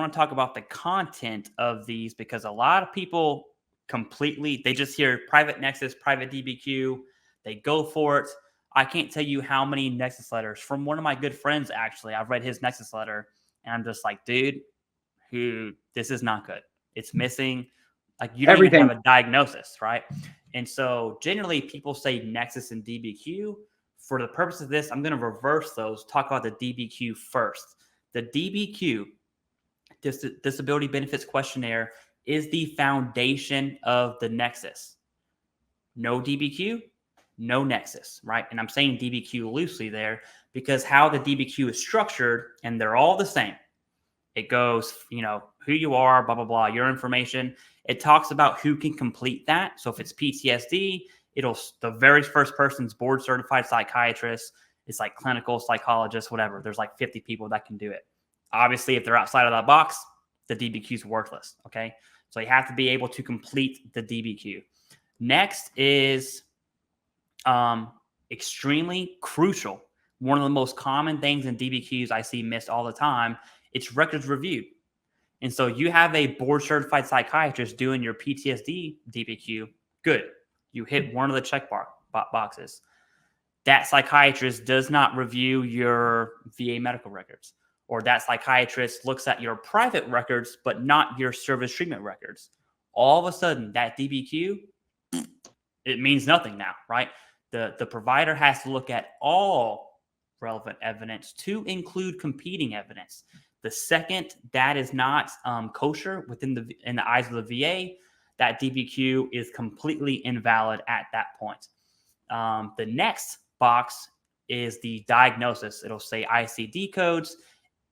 want to talk about the content of these because a lot of people they just hear private Nexus, private DBQ, they go for it. I can't tell you how many Nexus letters from one of my good friends. Actually, I've read his Nexus letter and I'm just like, dude, this is not good. It's missing. Like, you don't even have a diagnosis, right? And so generally people say Nexus and DBQ. For the purpose of this, I'm going to reverse those, talk about the DBQ first. The DBQ, Disability Benefits Questionnaire, is the foundation of the Nexus. No DBQ, no Nexus, right? And I'm saying DBQ loosely there because how the DBQ is structured, and they're all the same. It goes, who you are, blah, blah, blah, your information. It talks about who can complete that. So if it's PTSD, the very first person's board certified psychiatrist. It's like clinical psychologist, whatever. There's like 50 people that can do it. Obviously, if they're outside of that box, the DBQ is worthless. Okay. So you have to be able to complete the DBQ. Next is extremely crucial. One of the most common things in DBQs I see missed all the time. It's records review. And so you have a board certified psychiatrist doing your PTSD DBQ. Good. You hit one of the check boxes. That psychiatrist does not review your VA medical records, or that psychiatrist looks at your private records, but not your service treatment records. All of a sudden, that DBQ, it means nothing now, right? The provider has to look at all relevant evidence to include competing evidence. The second that is not kosher in the eyes of the VA, that DBQ is completely invalid at that point. The next box is the diagnosis. It'll say ICD codes,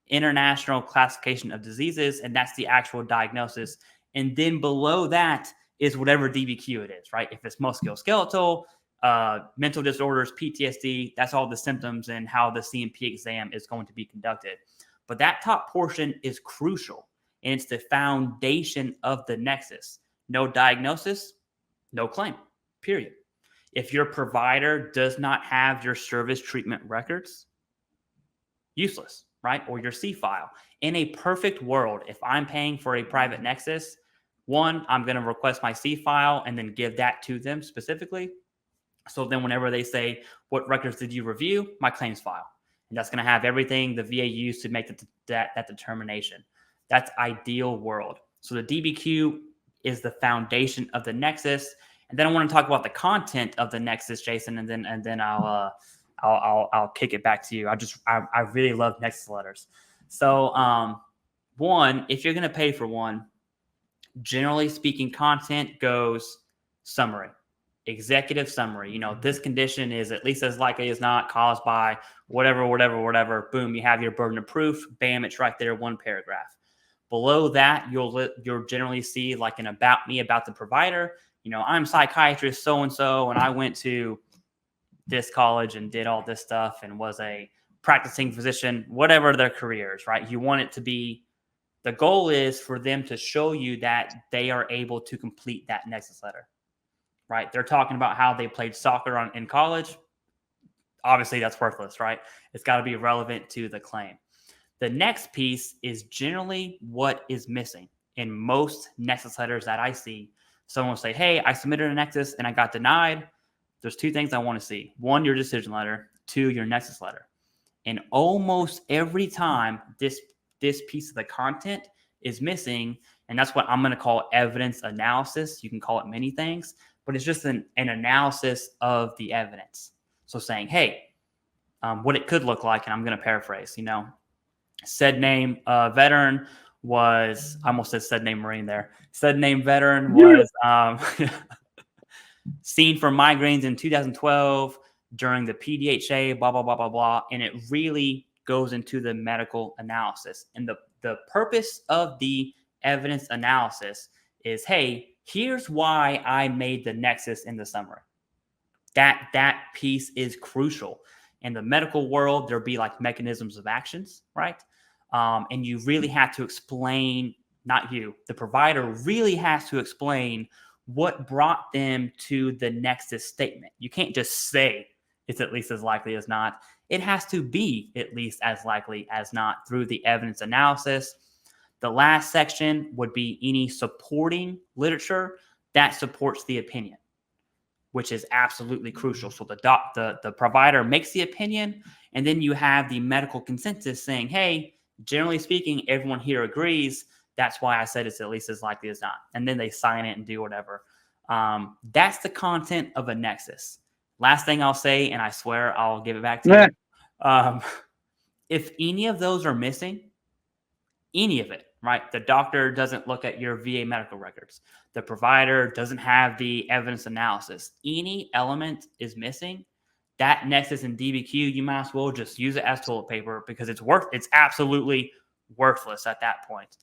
International Classification of Diseases, and that's the actual diagnosis. And then below that is whatever DBQ it is, right? If it's musculoskeletal, mental disorders, PTSD, that's all the symptoms and how the CMP exam is going to be conducted. But that top portion is crucial, and it's the foundation of the Nexus. No diagnosis, no claim, period. If your provider does not have your service treatment records, useless, right? Or your C file. In a perfect world, if I'm paying for a private Nexus, one, I'm going to request my C file and then give that to them specifically. So then whenever they say, what records did you review? My claims file. And that's going to have everything the VA used to make that determination. That's ideal world. So the DBQ is the foundation of the Nexus. And then I want to talk about the content of the Nexus, Jason, and then I'll kick it back to you. I really love Nexus letters. So one, if you're going to pay for one, generally speaking, content goes summary. Executive summary. This condition is at least as likely as not caused by whatever. Boom, you have your burden of proof. Bam, it's right there, one paragraph. Below that, you'll generally see like an about me, about the provider. I'm psychiatrist so-and-so, and I went to this college and did all this stuff and was a practicing physician, whatever their career is, right? You want it to be, the goal is for them to show you that they are able to complete that Nexus letter. Right? They're talking about how they played soccer in college. Obviously, that's worthless, right? It's got to be relevant to the claim. The next piece is generally what is missing. In most Nexus letters that I see, someone will say, hey, I submitted a Nexus and I got denied. There's two things I want to see. One, your decision letter. Two, your Nexus letter. And almost every time this piece of the content is missing, and that's what I'm going to call evidence analysis. You can call it many things, but it's just an analysis of the evidence. So saying, hey, what it could look like, and I'm going to paraphrase, said name veteran was, I almost said name Marine there. Said name veteran was seen for migraines in 2012 during the PDHA, blah, blah, blah, blah, blah. And it really goes into the medical analysis. And the purpose of the evidence analysis is, hey, here's why I made the Nexus in the summary. That piece is crucial. In the medical world, there'll be like mechanisms of actions, right? And you really have to explain, not you, the provider really has to explain what brought them to the Nexus statement. You can't just say it's at least as likely as not. It has to be at least as likely as not through the evidence analysis. The last section would be any supporting literature that supports the opinion, which is absolutely crucial. So the provider makes the opinion, and then you have the medical consensus saying, hey, generally speaking, everyone here agrees. That's why I said it's at least as likely as not. And then they sign it and do whatever. That's the content of a Nexus. Last thing I'll say, and I swear I'll give it back to you. If any of those are missing, any of it, right? The doctor doesn't look at your VA medical records. The provider doesn't have the evidence analysis. Any element is missing. That Nexus and DBQ, you might as well just use it as toilet paper because it's absolutely worthless at that point.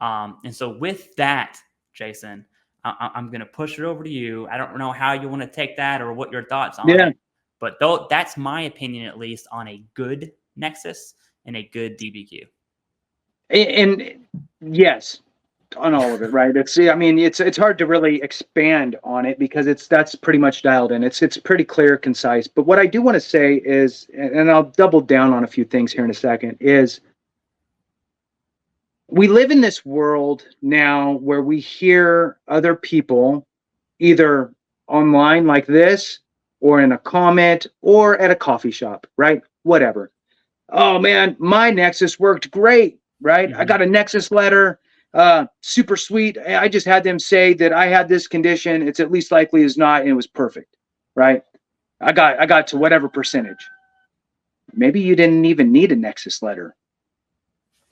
And so with that, Jason, I'm going to push it over to you. I don't know how you want to take that or what your thoughts on it, but that's my opinion, at least, on a good Nexus and a good DBQ. And yes, on all of it, right? It's hard to really expand on it because that's pretty much dialed in. It's pretty clear, concise. But what I do want to say is, and I'll double down on a few things here in a second, is we live in this world now where we hear other people either online like this or in a comment or at a coffee shop, right? Whatever. Oh man, my Nexus worked great, right? I got a Nexus letter, super sweet. I just had them say that I had this condition. It's at least likely as not, and it was perfect, right? I got to whatever percentage. Maybe you didn't even need a Nexus letter.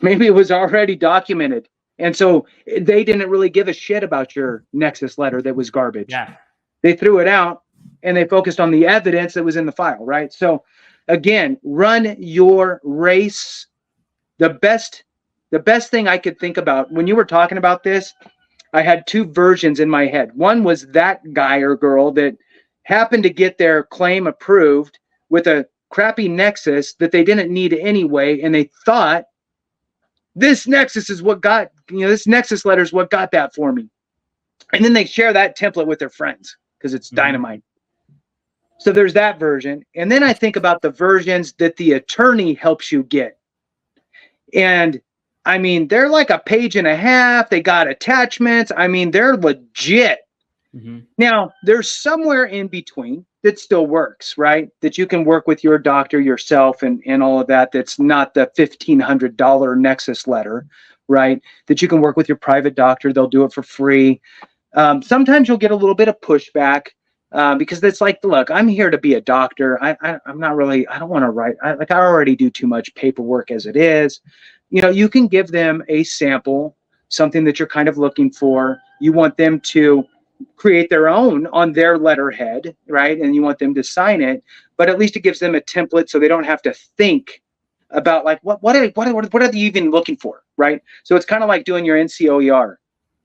Maybe it was already documented. And so they didn't really give a shit about your Nexus letter that was garbage. Yeah. They threw it out and they focused on the evidence that was in the file, right? So again, run your race. The best thing I could think about when you were talking about this, I had two versions in my head. One was that guy or girl that happened to get their claim approved with a crappy Nexus that they didn't need anyway, and they thought this Nexus is what got, this Nexus letter is what got that for me. And then they share that template with their friends because it's dynamite. So there's that version. And then I think about the versions that the attorney helps you get. And I mean, they're like a page and a half. They got attachments. I mean, they're legit. Now, there's somewhere in between that still works, right? That you can work with your doctor yourself and all of that. That's not the $1,500 Nexus letter, right? That you can work with your private doctor. They'll do it for free. Sometimes you'll get a little bit of pushback because it's like, look, I'm here to be a doctor. I'm not really, I don't want to write. I already do too much paperwork as it is. You can give them a sample, something that you're kind of looking for. You want them to create their own on their letterhead, right? And you want them to sign it, but at least it gives them a template so they don't have to think about like, what are they even looking for, right? So it's kind of like doing your NCOER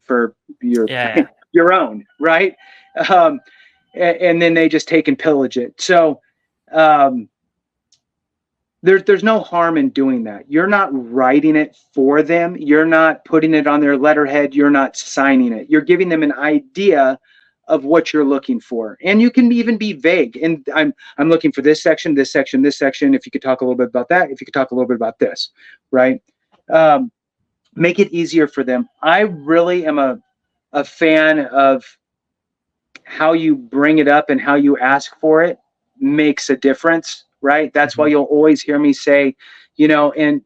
for your own, right? And then they just take and pillage it. So there's no harm in doing that. You're not writing it for them. You're not putting it on their letterhead. You're not signing it. You're giving them an idea of what you're looking for. And you can even be vague. And I'm looking for this section, this section, this section. If you could talk a little bit about that, if you could talk a little bit about this, right? Make it easier for them. I really am a fan of how you bring it up and how you ask for it makes a difference, right? That's why you'll always hear me say, I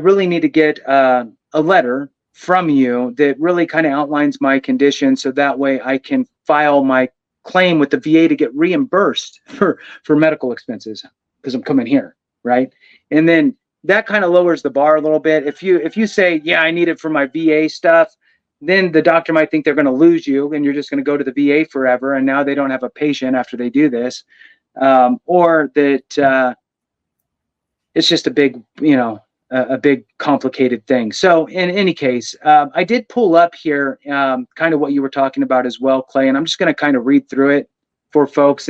really need to get a letter from you that really kind of outlines my condition so that way I can file my claim with the VA to get reimbursed for medical expenses because I'm coming here, right? And then that kind of lowers the bar a little bit. If you say, yeah, I need it for my VA stuff, then the doctor might think they're going to lose you and you're just going to go to the VA forever. And now they don't have a patient after they do this. Or that it's just a big, a big complicated thing. So in any case, I did pull up here kind of what you were talking about as well, Clay, and I'm just going to kind of read through it for folks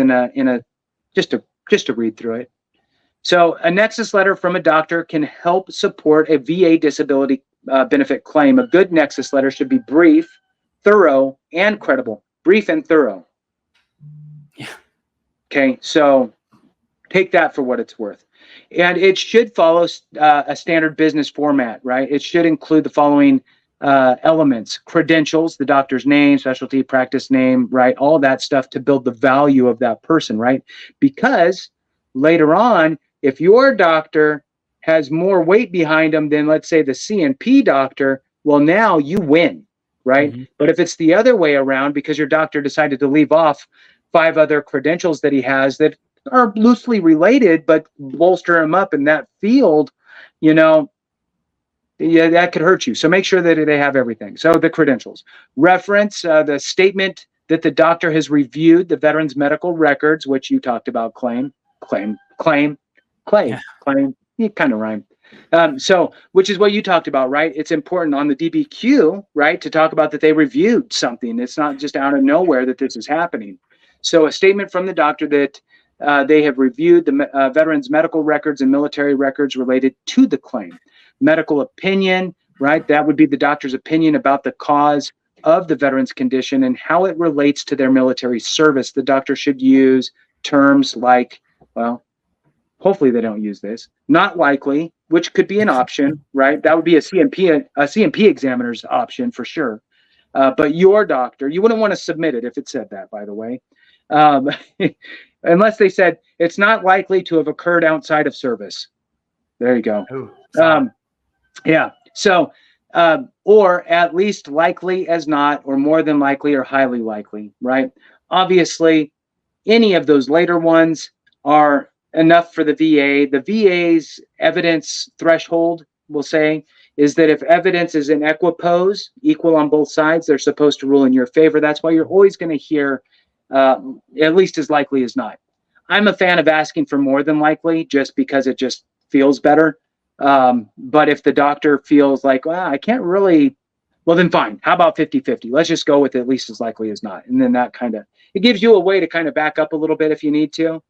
just to read through it. So a Nexus letter from a doctor can help support a VA disability benefit claim. A good Nexus letter should be brief, thorough, and credible. Brief and thorough. Yeah. Okay, so take that for what it's worth. And it should follow a standard business format, right? It should include the following elements: credentials, the doctor's name, specialty, practice name, right? All that stuff to build the value of that person, right? Because later on, if your doctor has more weight behind them than, let's say, the CNP doctor, well, now you win, right? Mm-hmm. But if it's the other way around, because your doctor decided to leave off 5 other credentials that he has that are loosely related, but bolster him up in that field, you know, yeah, that could hurt you. So make sure that they have everything. So the credentials, reference, the statement that the doctor has reviewed the veteran's medical records, which you talked about, claim. It kind of rhymed. So, which is what you talked about, right? It's important on the DBQ, right, to talk about that they reviewed something. It's not just out of nowhere that this is happening. So a statement from the doctor that they have reviewed the veteran's medical records and military records related to the claim. Medical opinion, right? That would be the doctor's opinion about the cause of the veteran's condition and how it relates to their military service. The doctor should use terms like, well, hopefully they don't use this, not likely, which could be an option, right? That would be a CMP examiner's option for sure. But your doctor, you wouldn't want to submit it if it said that, by the way. Unless they said it's not likely to have occurred outside of service. There you go. Yeah. So, or at least likely as not, or more than likely, or highly likely, right? Obviously, any of those later ones are enough for the VA. The VA's evidence threshold, we'll say, is that if evidence is in equipoise, equal on both sides, they're supposed to rule in your favor. That's why you're always going to hear at least as likely as not. I'm a fan of asking for more than likely just because it just feels better. But if the doctor feels like, well, I can't really, well, then fine. How about 50-50? Let's just go with at least as likely as not. And then that kind of, it gives you a way to kind of back up a little bit if you need to.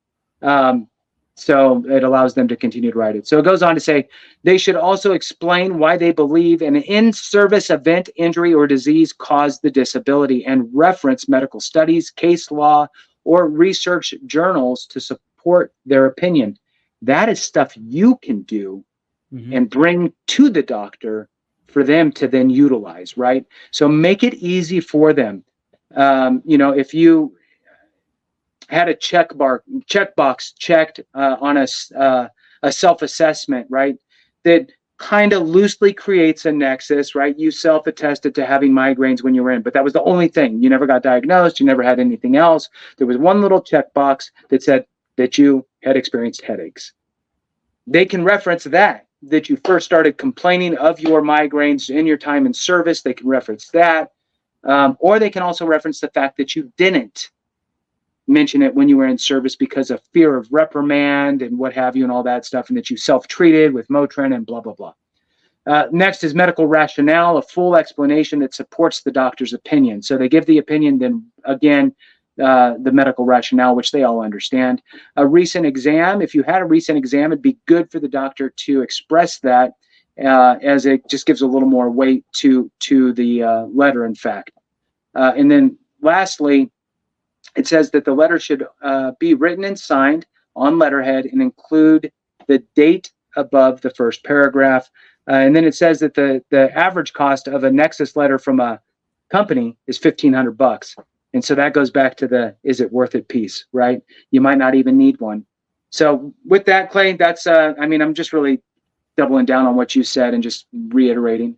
So it allows them to continue to write it. So it goes on to say, they should also explain why they believe an in-service event, injury, or disease caused the disability and reference medical studies, case law, or research journals to support their opinion. That is stuff you can do and bring to the doctor for them to then utilize, right? So make it easy for them. You know, if you had a checkbox checked on a self-assessment, right, that kind of loosely creates a nexus, right? You self-attested to having migraines when you were in, but that was the only thing. You never got diagnosed. You never had anything else. There was one little checkbox that said that you had experienced headaches. They can reference that you first started complaining of your migraines in your time in service. They can reference that. Or they can also reference the fact that you didn't mention it when you were in service because of fear of reprimand and what have you and all that stuff, and that you self-treated with Motrin and blah, blah, blah. Next is medical rationale, a full explanation that supports the doctor's opinion. So they give the opinion, then again, the medical rationale, which they all understand. A recent exam, if you had a recent exam, it'd be good for the doctor to express that as it just gives a little more weight to the letter, in fact. And then lastly, it says that the letter should be written and signed on letterhead and include the date above the first paragraph. And then it says that the average cost of a Nexus letter from a company is $1,500. And so that goes back to the, is it worth it piece, right? You might not even need one. So with that, Clay, that's, I mean, I'm just really doubling down on what you said and just reiterating.